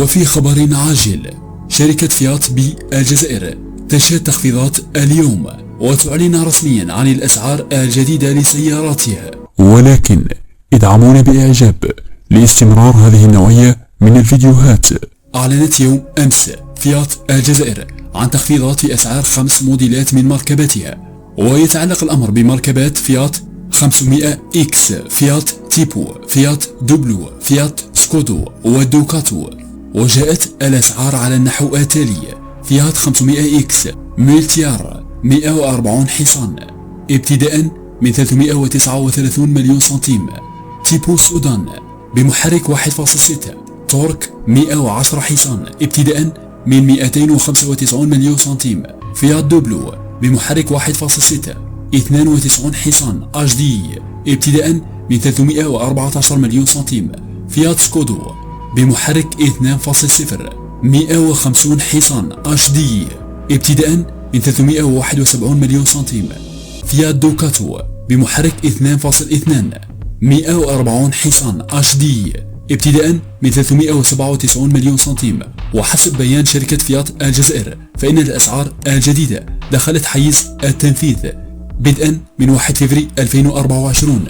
وفي خبر عاجل، شركة فيات بالجزائر تشهد تخفيضات اليوم وتعلن رسميا عن الأسعار الجديدة لسياراتها، ولكن ادعمونا بإعجاب لاستمرار هذه النوعية من الفيديوهات. أعلنت يوم أمس فيات الجزائر عن تخفيضات في أسعار 5 موديلات من مركباتها، ويتعلق الأمر بمركبات فيات 500 إكس، فيات تيبو، فيات دوبلو، فيات سكودو ودوكاتو. وجاءت الأسعار على النحو التالي: فيات 500 إكس ميلتيار 140 حصان ابتداء من 339 مليون سنتيم، تيبو سودان بمحرك 1.6 تورك 110 حصان ابتداء من 295 مليون سنتيم، فيات دوبلو بمحرك 1.6 92 حصان HD ابتداء من 314 مليون سنتيم، فيات سكودو بمحرك 2.0 150 حصان HD ابتداء من 371 مليون سنتيم، فيات دوكاتو بمحرك 2.2 140 حصان HD ابتداء من 397 مليون سنتيم. وحسب بيان شركة فيات الجزائر فإن الأسعار الجديدة دخلت حيز التنفيذ بدءا من 1 فبراير 2024.